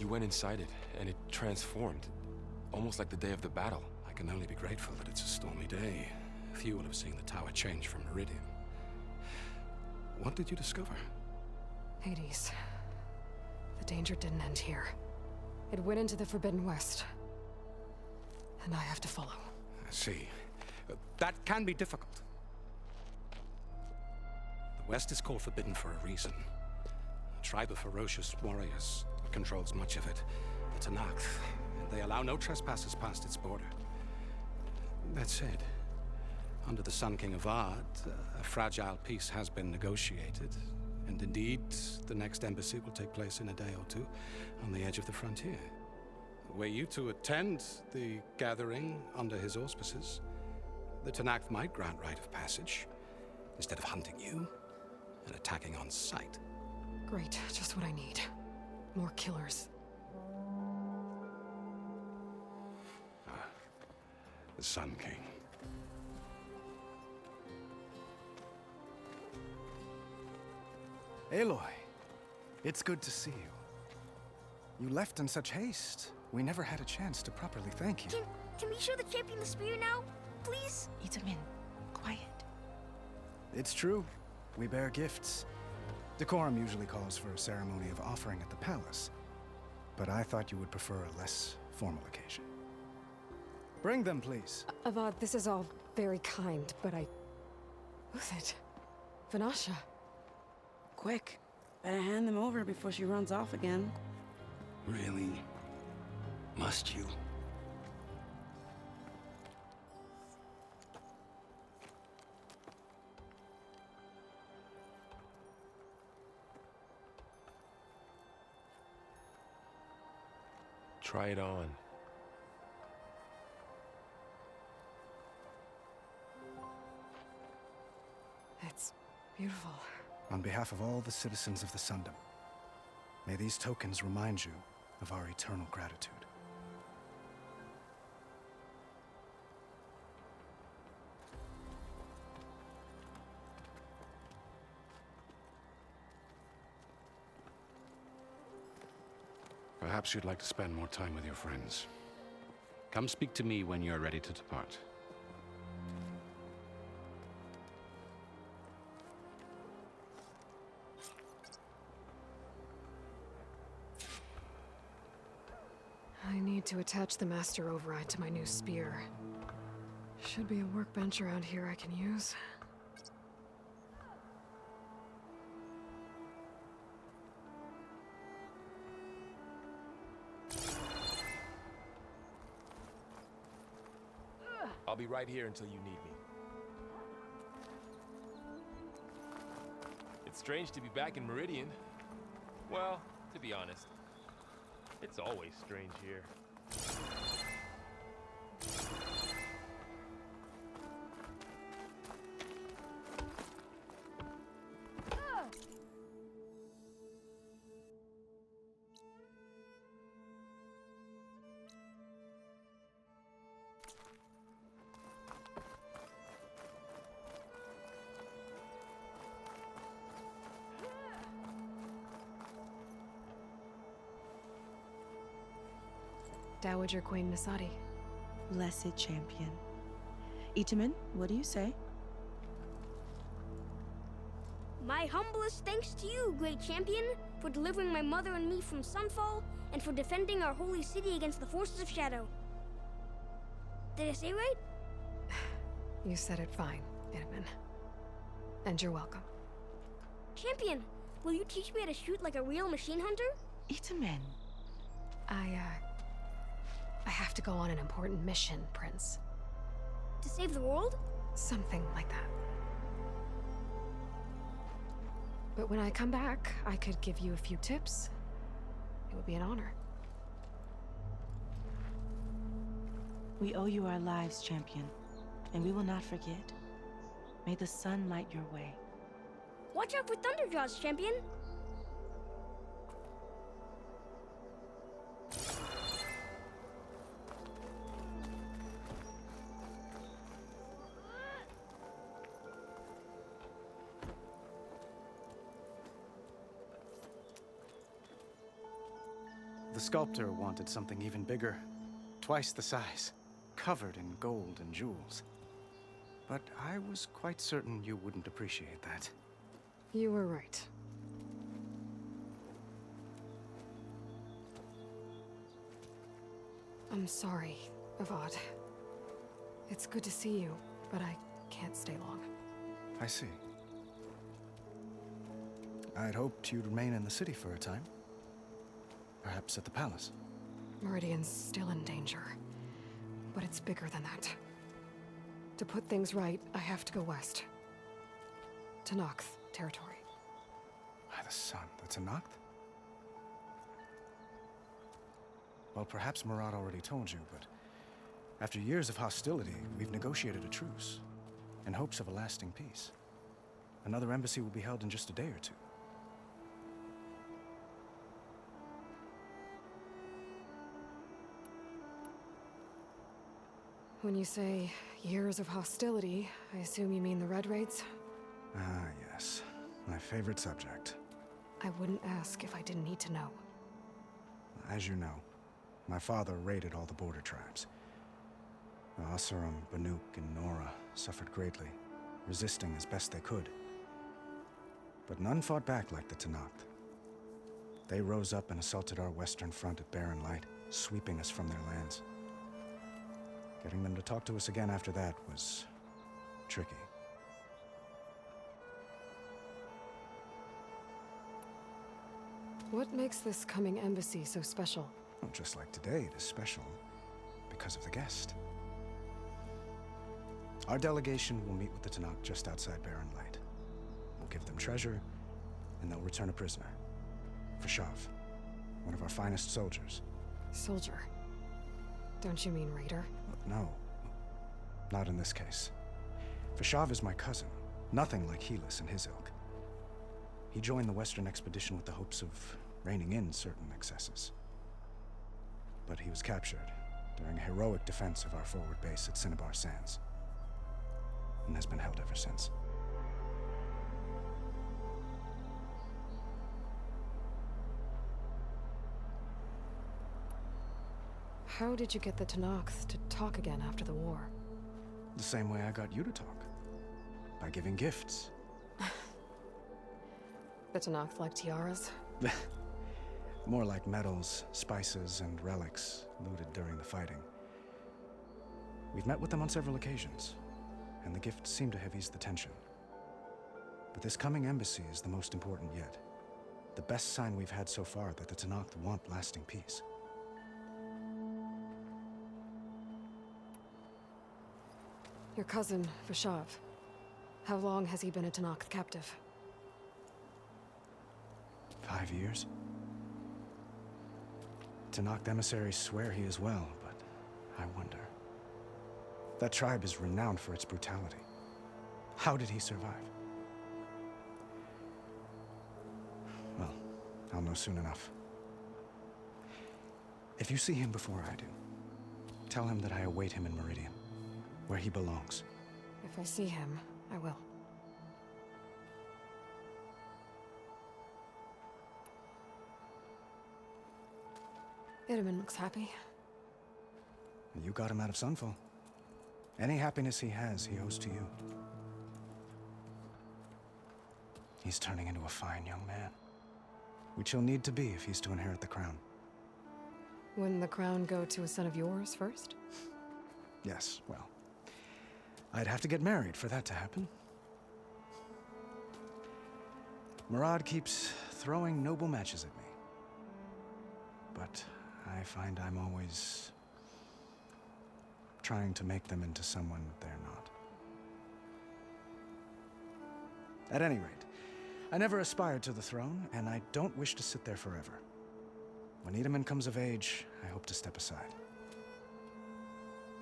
You went inside it, and it transformed. Almost like the day of the battle. I can only be grateful that it's a stormy day. Few will have seen the tower change from Meridian. What did you discover? Hades. The danger didn't end here. It went into the Forbidden West. And I have to follow. I see. That can be difficult. The West is called Forbidden for a reason. A tribe of ferocious warriors controls much of it. The Tanakh, and they allow no trespassers past its border. That said, under the Sun King of Ard, a fragile peace has been negotiated. And indeed, the next embassy will take place in a day or two on the edge of the frontier. Were you to attend the gathering under his auspices, the Tanakh might grant right of passage, instead of hunting you and attacking on sight. Great, just what I need. More killers. The Sun King. Aloy, it's good to see you. You left in such haste. We never had a chance to properly thank you. Can we show the champion the spear now? Please? Itamin, quiet. It's true. We bear gifts. Decorum usually calls for a ceremony of offering at the palace. But I thought you would prefer a less formal occasion. Bring them, please. Avad, this is all very kind, but Who's it? Vanasha. Quick, better hand them over before she runs off again. Really? Must you? Try it on. It's beautiful. On behalf of all the citizens of the Sundom, may these tokens remind you of our eternal gratitude. Perhaps you'd like to spend more time with your friends. Come speak to me when you're ready to depart. I need to attach the master override to my new spear. Should be a workbench around here I can use. I'll be right here until you need me. It's strange to be back in Meridian. Well, to be honest, it's always strange here. Dowager Queen Nasadi. Blessed champion. Itamin, what do you say? My humblest thanks to you, great champion, for delivering my mother and me from Sunfall, and for defending our holy city against the forces of Shadow. Did I say right? You said it fine, Itamin. And you're welcome. Champion, will you teach me how to shoot like a real machine hunter? Itamin. I have to go on an important mission, Prince. To save the world? Something like that. But when I come back, I could give you a few tips. It would be an honor. We owe you our lives, champion, and we will not forget. May the sun light your way. Watch out for Thunderjaws, champion! The sculptor wanted something even bigger, twice the size, covered in gold and jewels. But I was quite certain you wouldn't appreciate that. You were right. I'm sorry, Avad. It's good to see you, but I can't stay long. I see. I'd hoped you'd remain in the city for a time. Perhaps at the palace. Meridian's still in danger, but it's bigger than that. To put things right, I have to go west. To Noct territory. By the sun, that's a Noct? Well, perhaps Murad already told you, but after years of hostility, we've negotiated a truce in hopes of a lasting peace. Another embassy will be held in just a day or two. When you say years of hostility, I assume you mean the Red Raids? Ah, yes. My favorite subject. I wouldn't ask if I didn't need to know. As you know, my father raided all the border tribes. The Asurum, Banuk, and Nora suffered greatly, resisting as best they could. But none fought back like the Tenakth. They rose up and assaulted our western front at Barren Light, sweeping us from their lands. Getting them to talk to us again after that was tricky. What makes this coming embassy so special? Well, just like today, it is special because of the guest. Our delegation will meet with the Tenakth just outside Barren Light. We'll give them treasure, and they'll return a prisoner. Fashav, one of our finest soldiers. Soldier. Don't you mean raider? No, not in this case. Fashav is my cousin, nothing like Helis and his ilk. He joined the Western expedition with the hopes of reining in certain excesses. But he was captured during a heroic defense of our forward base at Cinnabar Sands, and has been held ever since. How did you get the Tenakth to talk again after the war? The same way I got you to talk. By giving gifts. The Tenakth like tiaras? More like medals, spices, and relics looted during the fighting. We've met with them on several occasions, and the gifts seem to have eased the tension. But this coming embassy is the most important yet. The best sign we've had so far that the Tenakth want lasting peace. Your cousin, Fashav. How long has he been a Tenakth captive? 5 years. Tenakth emissaries swear he is well, but I wonder. That tribe is renowned for its brutality. How did he survive? Well, I'll know soon enough. If you see him before I do, tell him that I await him in Meridian, where he belongs. If I see him, I will. Itamen looks happy. You got him out of Sunfall. Any happiness he has, he owes to you. He's turning into a fine young man, which he'll need to be if he's to inherit the crown. Wouldn't the crown go to a son of yours first? Yes, well, I'd have to get married for that to happen. Murad keeps throwing noble matches at me. But I find I'm always trying to make them into someone they're not. At any rate, I never aspired to the throne, and I don't wish to sit there forever. When Itamen comes of age, I hope to step aside.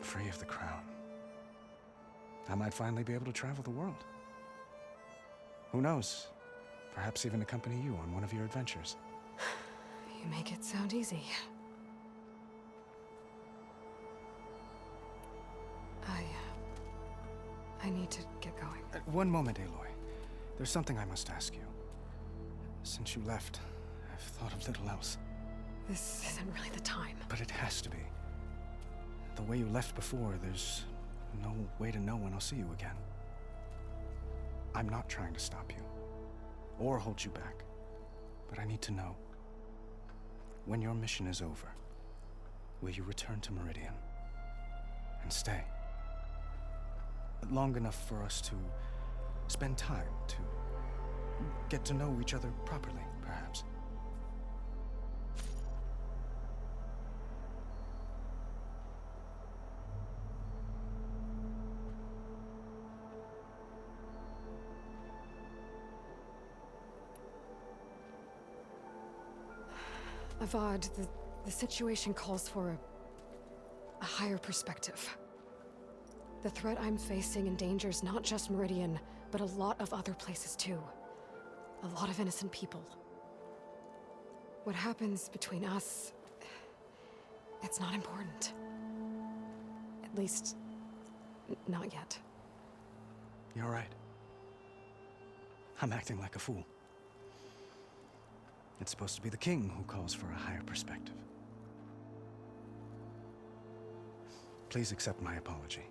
Free of the crown. I might finally be able to travel the world. Who knows? Perhaps even accompany you on one of your adventures. You make it sound easy. I need to get going. One moment, Aloy. There's something I must ask you. Since you left, I've thought of little else. This isn't really the time. But it has to be. The way you left before, there's no way to know when I'll see you again. I'm not trying to stop you, or hold you back. But I need to know, when your mission is over, will you return to Meridian and stay? Long enough for us to spend time, to get to know each other properly, perhaps. Avad, the situation calls for a higher perspective. The threat I'm facing endangers not just Meridian, but a lot of other places too. A lot of innocent people. What happens between us, it's not important. At least, not yet. You're right. I'm acting like a fool. It's supposed to be the king who calls for a higher perspective. Please accept my apology.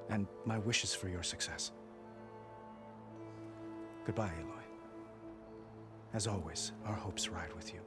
And my wishes for your success. Goodbye, Aloy. As always, our hopes ride with you.